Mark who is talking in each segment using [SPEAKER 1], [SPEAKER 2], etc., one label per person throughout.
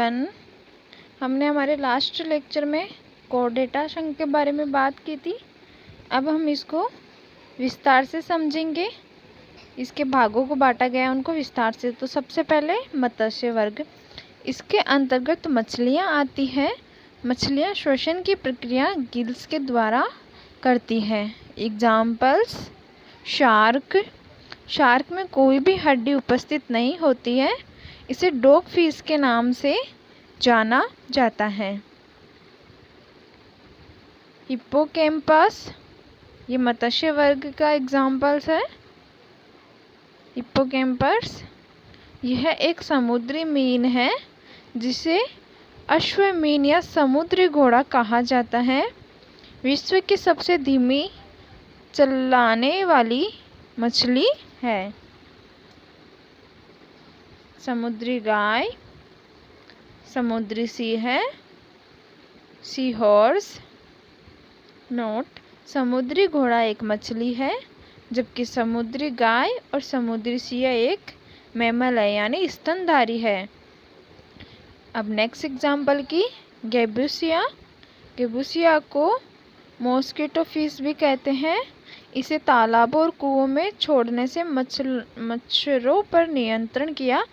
[SPEAKER 1] Everyone, हमने हमारे last lecture में कोऑर्डिनेटा संघ के बारे में बात की थी। अब हम इसको विस्तार से समझेंगे। इसके भागों को बांटा गया है उनको विस्तार से। तो सबसे पहले मत्स्य वर्ग, इसके अंतर्गत मछलियाँ आती हैं। मछलियाँ श्वसन की प्रक्रिया गिल्स के द्वारा करती हैं। एग्जाम्पल्स, शार्क में कोई भी हड्डी उपस्थित नहीं होती है। इसे डॉग फिश के नाम से जाना जाता है। हिप्पोकैम्पस, ये मत्स्य वर्ग का एग्जाम्पल्स है। हिप्पोकैम्पस यह एक समुद्री मीन है जिसे अश्वमीन या समुद्री घोड़ा कहा जाता है। विश्व की सबसे धीमी चलाने वाली मछली है। समुद्री गाय, समुद्री सी है, सी हॉर्स। नोट, समुद्री घोड़ा एक मछली है जबकि समुद्री गाय और समुद्री सिया एक मैमल है यानी स्तनधारी है। अब नेक्स्ट एग्जाम्पल की गेबूसिया को मॉस्किटो फिश भी कहते हैं। इसे तालाबों और कुओं में छोड़ने से मच्छरों पर नियंत्रण किया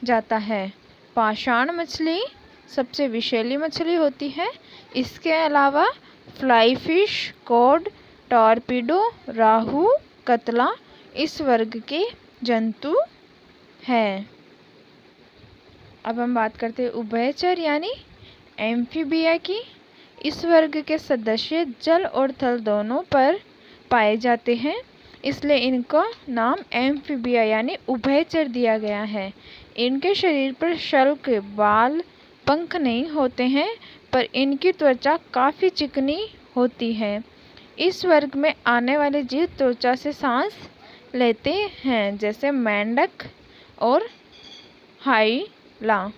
[SPEAKER 1] जाता है। पाषाण मछली सबसे विषैली मछली होती है। इसके अलावा फ्लाई फिश, कॉड, टॉर्पीडो, राहू, कतला इस वर्ग के जंतु हैं। अब हम बात करते हैं उभयचर यानी एम्फीबिया की। इस वर्ग के सदस्य जल और थल दोनों पर पाए जाते हैं, इसलिए इनका नाम एम्फीबिया यानी उभयचर दिया गया है। इनके शरीर पर शल्क, बाल, पंख नहीं होते हैं, पर इनकी त्वचा काफ़ी चिकनी होती है। इस वर्ग में आने वाले जीव त्वचा से सांस लेते हैं, जैसे मेंढक और हाइला।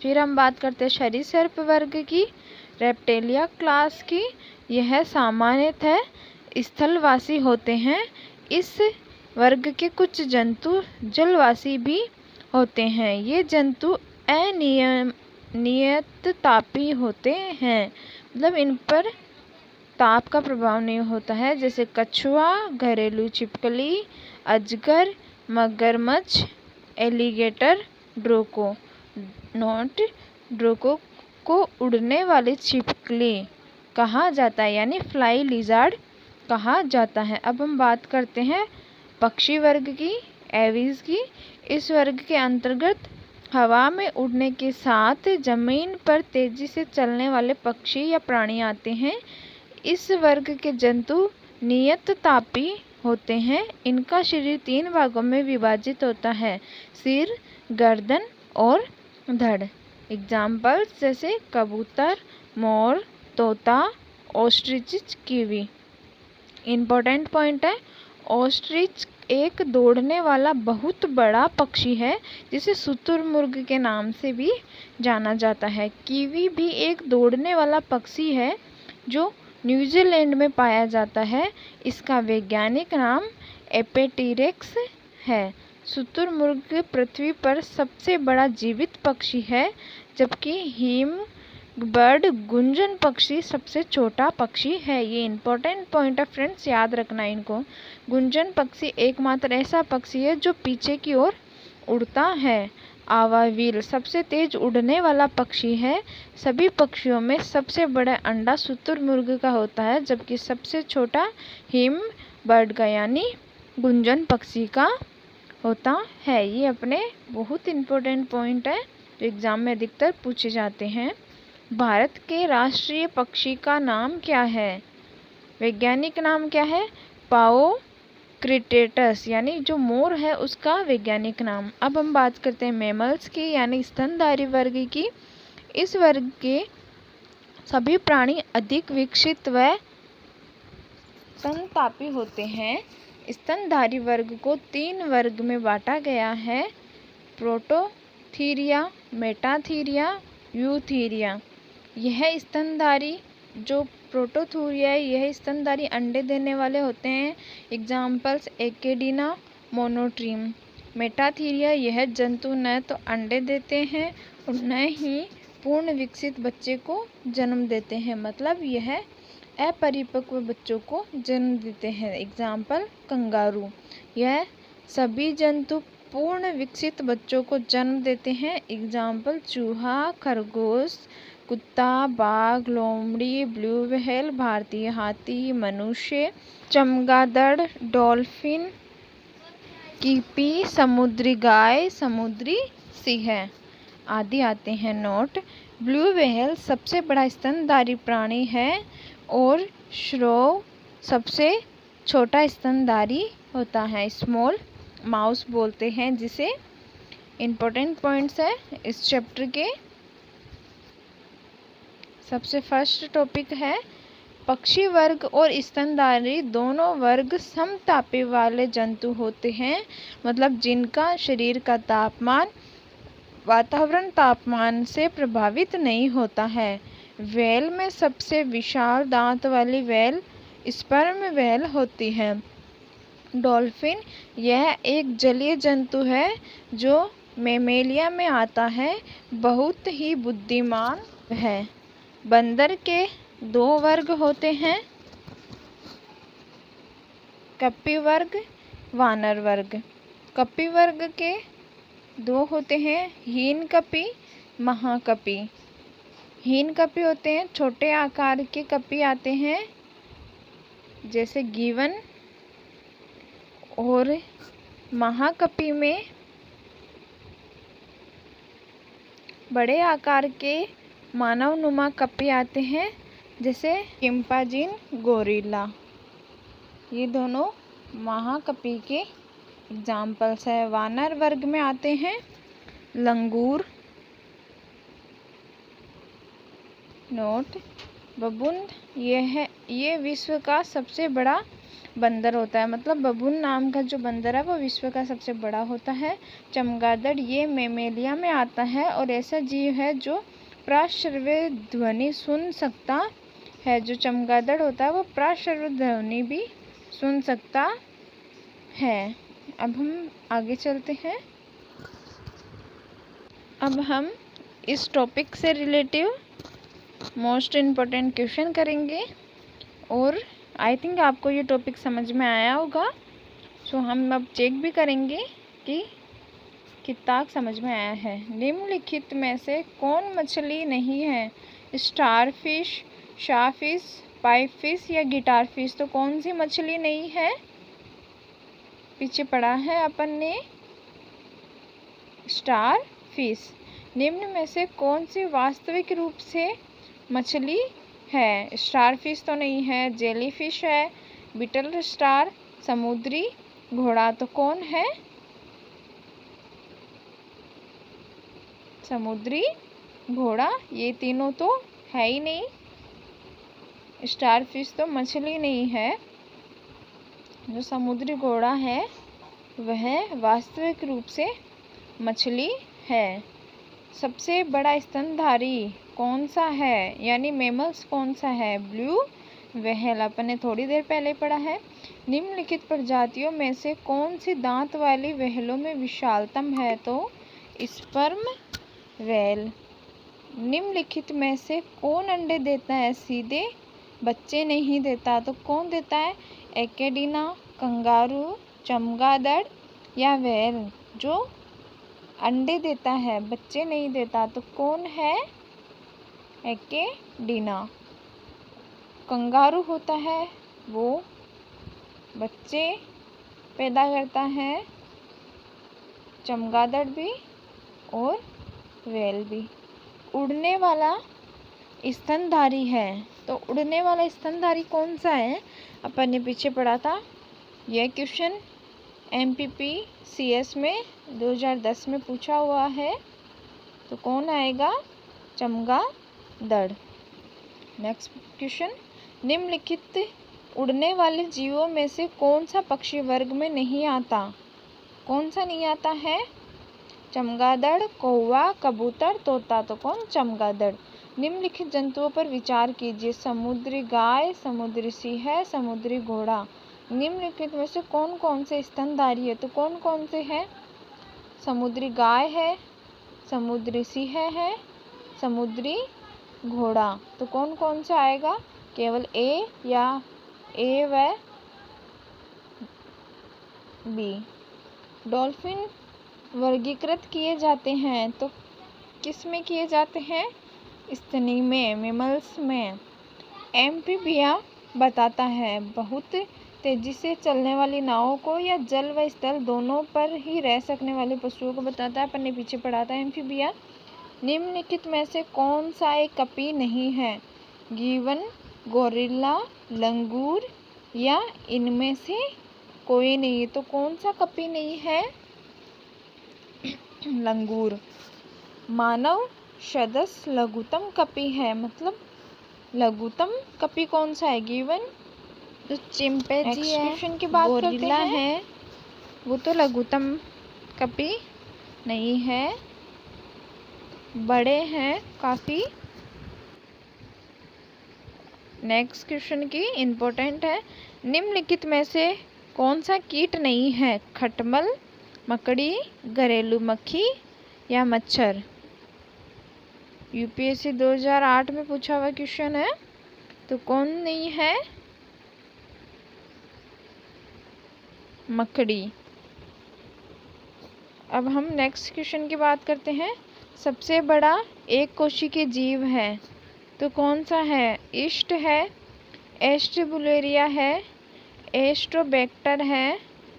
[SPEAKER 1] फिर हम बात करते हैं सरीसृप वर्ग की, रेप्टेलिया क्लास की। यह सामान्यतः स्थलवासी होते हैं। इस वर्ग के कुछ जंतु जलवासी भी होते हैं। ये जंतु अनियमित तापी होते हैं, मतलब इन पर ताप का प्रभाव नहीं होता है, जैसे कछुआ, घरेलू छिपकली, अजगर, मगरमच्छ, एलिगेटर, ड्रोको। नोट, ड्रोको को उड़ने वाली छिपकली कहा जाता है यानी फ्लाई लिजार्ड कहा जाता है। अब हम बात करते हैं पक्षी वर्ग की, एविज की। इस वर्ग के अंतर्गत हवा में उड़ने के साथ जमीन पर तेजी से चलने वाले पक्षी या प्राणी आते हैं। इस वर्ग के जंतु नियत तापी होते हैं। इनका शरीर 3 भागों में विभाजित होता है, सिर, गर्दन और धड़। एग्जाम्पल्स जैसे कबूतर, मोर, तोता, ऑस्ट्रिच, कीवी। इम्पोर्टेंट पॉइंट है, ऑस्ट्रिच एक दौड़ने वाला बहुत बड़ा पक्षी है जिसे शुतुरमुर्ग के नाम से भी जाना जाता है। कीवी भी एक दौड़ने वाला पक्षी है जो न्यूजीलैंड में पाया जाता है। इसका वैज्ञानिक नाम एपेटिरेक्स है। शुतुरमुर्ग पृथ्वी पर सबसे बड़ा जीवित पक्षी है, जबकि हिम बर्ड गुंजन पक्षी सबसे छोटा पक्षी है। ये इंपॉर्टेंट पॉइंट है फ्रेंड्स, याद रखना इनको। गुंजन पक्षी एकमात्र ऐसा पक्षी है जो पीछे की ओर उड़ता है। आवाविल सबसे तेज उड़ने वाला पक्षी है। सभी पक्षियों में सबसे बड़ा अंडा शुतुरमुर्ग का होता है, जबकि सबसे छोटा हिम बर्ड का यानी गुंजन पक्षी का होता है। ये अपने बहुत इंपॉर्टेंट पॉइंट है जो एग्जाम में अधिकतर पूछे जाते हैं। भारत के राष्ट्रीय पक्षी का नाम क्या है? वैज्ञानिक नाम क्या है? पाओ क्रिटेटस यानी जो मोर है उसका वैज्ञानिक नाम। अब हम बात करते हैं मैमल्स की यानी स्तनधारी वर्ग की। इस वर्ग के सभी प्राणी अधिक विकसित व स्तनपायी होते हैं। स्तनधारी वर्ग को 3 वर्ग में बांटा गया है, प्रोटोथीरिया, मेटाथीरिया, यूथीरिया। यह स्तनधारी जो प्रोटोथीरिया है यह स्तनधारी अंडे देने वाले होते हैं। Examples एकेडिना, monotreme. मेटाथीरिया यह जंतु न तो अंडे देते हैं और न ही पूर्ण विकसित बच्चे को जन्म देते हैं, मतलब यह अपरिपक्व बच्चों को जन्म देते हैं। Example kangaroo. यह सभी जंतु पूर्ण विकसित बच्चों को जन्म देते हैं। एग्जाम्पल चूहा, खरगोश, कुत्ता, बाघ, लोमड़ी, ब्लू व्हेल, भारतीय हाथी, मनुष्य, चमगादड़, डॉल्फिन, कीपी, समुद्री गाय, समुद्री सिंह आदि आते हैं। नोट: ब्लू व्हेल सबसे बड़ा स्तनधारी प्राणी है और श्रोव सबसे छोटा स्तनधारी होता है। स्मॉल माउस बोलते हैं जिसे। इम्पोर्टेंट पॉइंट्स है इस चैप्टर के। सबसे फर्स्ट टॉपिक है पक्षी वर्ग और स्तनधारी दोनों वर्ग समतापी वाले जंतु होते हैं, मतलब जिनका शरीर का तापमान वातावरण तापमान से प्रभावित नहीं होता है। व्हेल में सबसे विशाल दांत वाली व्हेल स्पर्म व्हेल होती है। डॉल्फिन यह एक जलीय जंतु है जो मैमेलिया में आता है, बहुत ही बुद्धिमान है। बंदर के 2 वर्ग होते हैं, कपी वर्ग, वानर वर्ग। कपी वर्ग के 2 होते हैं, हीन कपी, महाकपी। हीन कपी होते हैं छोटे आकार के कपी आते हैं जैसे गिवन, और महाकपी में बड़े आकार के मानवनुमा कपी आते हैं जैसे चिंपांजी, गोरिल्ला। ये दोनों महाकपी के एग्जाम्पल्स है। वानर वर्ग में आते हैं लंगूर। नोट: बबून ये विश्व का सबसे बड़ा बंदर होता है, मतलब बबून नाम का जो बंदर है वो विश्व का सबसे बड़ा होता है। चमगादड़ ये मैमेलिया में आता है और ऐसा जीव है जो प्राश्रव्य ध्वनि सुन सकता है। जो चमगादड़ होता है वो प्राश्रव्य ध्वनि भी सुन सकता है। अब हम आगे चलते हैं। अब हम इस टॉपिक से रिलेटिव मोस्ट इम्पोर्टेंट क्वेश्चन करेंगे और आई थिंक आपको ये टॉपिक समझ में आया होगा। सो हम अब चेक भी करेंगे कि कितना समझ में आया है। निम्नलिखित में से कौन मछली नहीं है? स्टारफिश, शार्कफिश, पाइपफिश या गिटारफिश। तो कौन सी मछली नहीं है? पीछे पढ़ा है अपन ने स्टारफिश। निम्न में से कौन सी वास्तविक रूप से मछली है? स्टारफिश तो नहीं है, जेलीफिश है, बीटल स्टार, समुद्री घोड़ा। तो कौन है? समुद्री घोड़ा। ये तीनों तो है ही नहीं। स्टारफिश तो मछली नहीं है। जो समुद्री घोड़ा है वह वास्तविक रूप से मछली है। सबसे बड़ा स्तनधारी कौन सा है, यानी मैमल्स कौन सा है? Blue whale. अपन ने थोड़ी देर पहले पढ़ा है। निम्नलिखित प्रजातियों में से कौन सी दांत वाली व्हेलों में विशालतम है? तो स्पर्म व्हेल। निम्नलिखित में से कौन अंडे देता है? सीधे बच्चे नहीं देता। तो कौन देता है? एकेडिना, कंगारू, चमगादड़ या व्हेल जो अंडे देता है, बच्चे नहीं देता। तो कौन है? एकेडिना। कंगारू होता है वो बच्चे पैदा करता है, चमगादड़ भी और व्हेल भी। उड़ने वाला स्तनधारी है, तो उड़ने वाला स्तनधारी कौन सा है? अपन ने पीछे पढ़ा था। यह क्वेश्चन MPPCS में 2010 में पूछा हुआ है। तो कौन आएगा? चमगादड़। नेक्स्ट क्वेश्चन, निम्नलिखित उड़ने वाले जीवों में से कौन सा पक्षी वर्ग में नहीं आता? कौन सा नहीं आता है? चमगादड़, कौवा, कबूतर, तोता। तो कौन? चमगादड़। निम्नलिखित जंतुओं पर विचार कीजिए। समुद्री गाय, समुद्री सिंह, समुद्री घोड़ा। निम्नलिखित में से कौन कौन से स्तनधारी है? तो कौन कौन से हैं? समुद्री गाय है, समुद्री सिंह है, समुद्री घोड़ा। तो कौन कौन सा आएगा? केवल ए या ए व बी। डॉल्फिन वर्गीकृत किए जाते हैं तो किस में किए जाते हैं? स्तनी में, मेमल्स में। एम्फीबिया बताता है बहुत तेजी से चलने वाली नावों को या जल व स्थल दोनों पर ही रह सकने वाले पशुओं को बताता है। पन्ने पीछे पढ़ाता है एम्फीबिया। निम्नलिखित में से कौन सा एक कपी नहीं है? गिवन, गोरिल्ला, लंगूर या इनमें से कोई नहीं। तो कौन सा कपी नहीं है? लंगूर। मानव सदस्य लघुतम कपी है, मतलब लघुतम कपी कौन सा है? गिवन तो चिंपैंजी है, की बात गोरिल्ला है, वो तो लघुतम कपी नहीं है, बड़े हैं काफी। नेक्स्ट क्वेश्चन की इम्पोर्टेंट है। निम्नलिखित में से कौन सा कीट नहीं है? खटमल, मकड़ी, घरेलू मक्खी या मच्छर। यूपीएससी 2008 में पूछा हुआ क्वेश्चन है। तो कौन नहीं है? मकड़ी। अब हम नेक्स्ट क्वेश्चन की बात करते हैं। सबसे बड़ा एक कोशिकीय जीव है तो कौन सा है? ईस्ट है, एस्ट्रोबुलेरिया है, एस्ट्रोबैक्टर है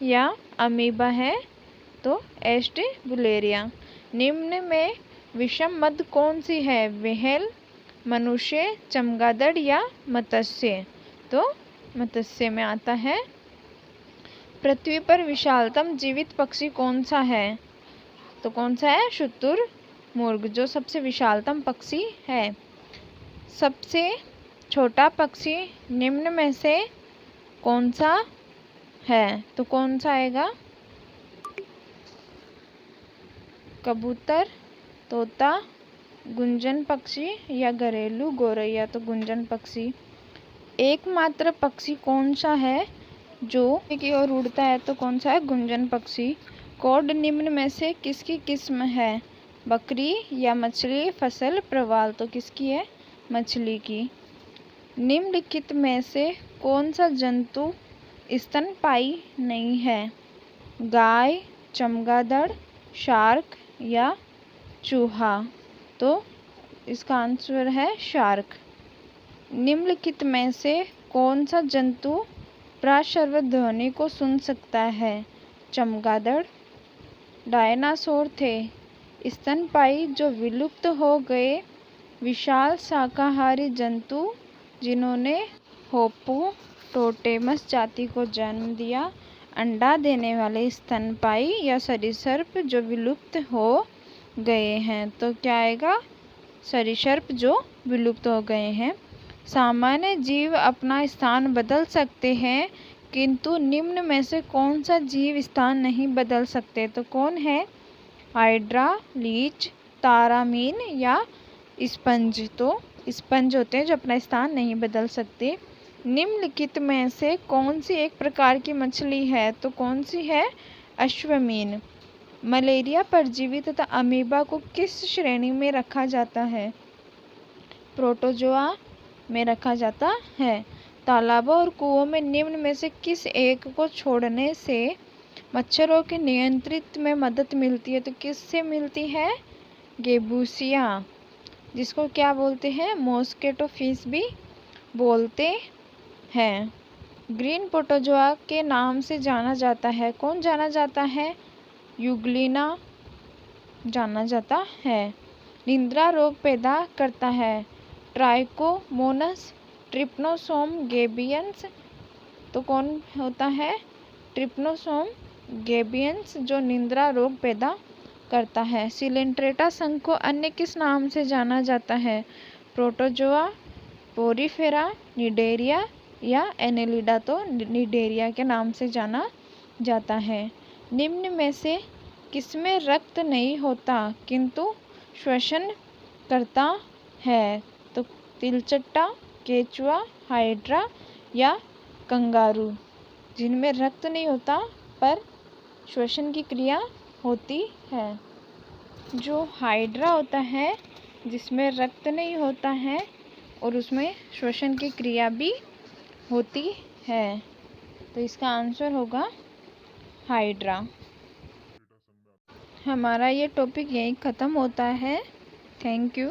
[SPEAKER 1] या अमीबा है? तो एस्ट्रोबुलेरिया। निम्न में विषम मद कौन सी है? व्हेल, मनुष्य, चमगादड़ या मत्स्य। तो मत्स्य में आता है। पृथ्वी पर विशालतम जीवित पक्षी कौन सा है? तो कौन सा है? शुतुरमुर्ग, जो सबसे विशालतम पक्षी है। सबसे छोटा पक्षी निम्न में से कौन सा है? तो कौन सा आएगा? कबूतर, तोता, गुंजन पक्षी या घरेलू गौरैया। तो गुंजन पक्षी। एकमात्र पक्षी कौन सा है जो की ओर उड़ता है? तो कौन सा है? गुंजन पक्षी। कॉर्ड निम्न में से किसकी किस्म है? बकरी या मछली, फसल, प्रवाल। तो किसकी है? मछली की। निम्नलिखित में से कौन सा जंतु स्तनपायी नहीं है? गाय, चमगादड़, शार्क या चूहा। तो इसका आंसर है शार्क। निम्नलिखित में से कौन सा जंतु प्राश्रव्य ध्वनि को सुन सकता है? चमगादड़। डायनासोर थे स्तनपायी जो विलुप्त हो गए विशाल शाकाहारी जंतु जिन्होंने हिप्पोपोटेमस जाति को जन्म दिया। अंडा देने वाले स्तनपायी या सरीसृप जो विलुप्त हो गए हैं। तो क्या आएगा? सरीसृप जो विलुप्त हो गए हैं। सामान्य जीव अपना स्थान बदल सकते हैं किंतु निम्न में से कौन सा जीव स्थान नहीं बदल सकते? तो कौन है? हाइड्रा, लीच, तारामीन या स्पंज। तो स्पंज होते हैं जो अपना स्थान नहीं बदल सकते। निम्नलिखित में से कौन सी एक प्रकार की मछली है? तो कौन सी है? अश्वमीन। मलेरिया परजीवी तथा अमीबा को किस श्रेणी में रखा जाता है? प्रोटोजोआ में रखा जाता है। तालाबों और कुओं में निम्न में से किस एक को छोड़ने से मच्छरों के नियंत्रित में मदद मिलती है? तो किससे मिलती है? गेबूसिया, जिसको क्या बोलते हैं? मॉस्किटो फिश भी बोलते हैं। ग्रीन प्रोटोजोआ के नाम से जाना जाता है। कौन जाना जाता है? यूग्लिना जाना जाता है। निद्रा रोग पैदा करता है। ट्राइकोमोनस, ट्रिप्नोसोम गैबियंस। तो कौन होता है? ट्रिप्नोसोम गैबियंस जो निद्रा रोग पैदा करता है। सिलेंट्रेटा संघ को अन्य किस नाम से जाना जाता है? प्रोटोजोआ, पोरीफेरा, निडेरिया या एनेलिडा। तो निडेरिया के नाम से जाना जाता है। निम्न में से किसमें रक्त नहीं होता किंतु श्वसन करता है? तो तिलचट्टा, केचुआ, हाइड्रा या कंगारू। जिनमें रक्त नहीं होता पर श्वसन की क्रिया होती है। जो हाइड्रा होता है जिसमें रक्त नहीं होता है और उसमें श्वसन की क्रिया भी होती है। तो इसका आंसर होगा हाइड्रा। हमारा ये टॉपिक यहीं ख़त्म होता है। Thank you.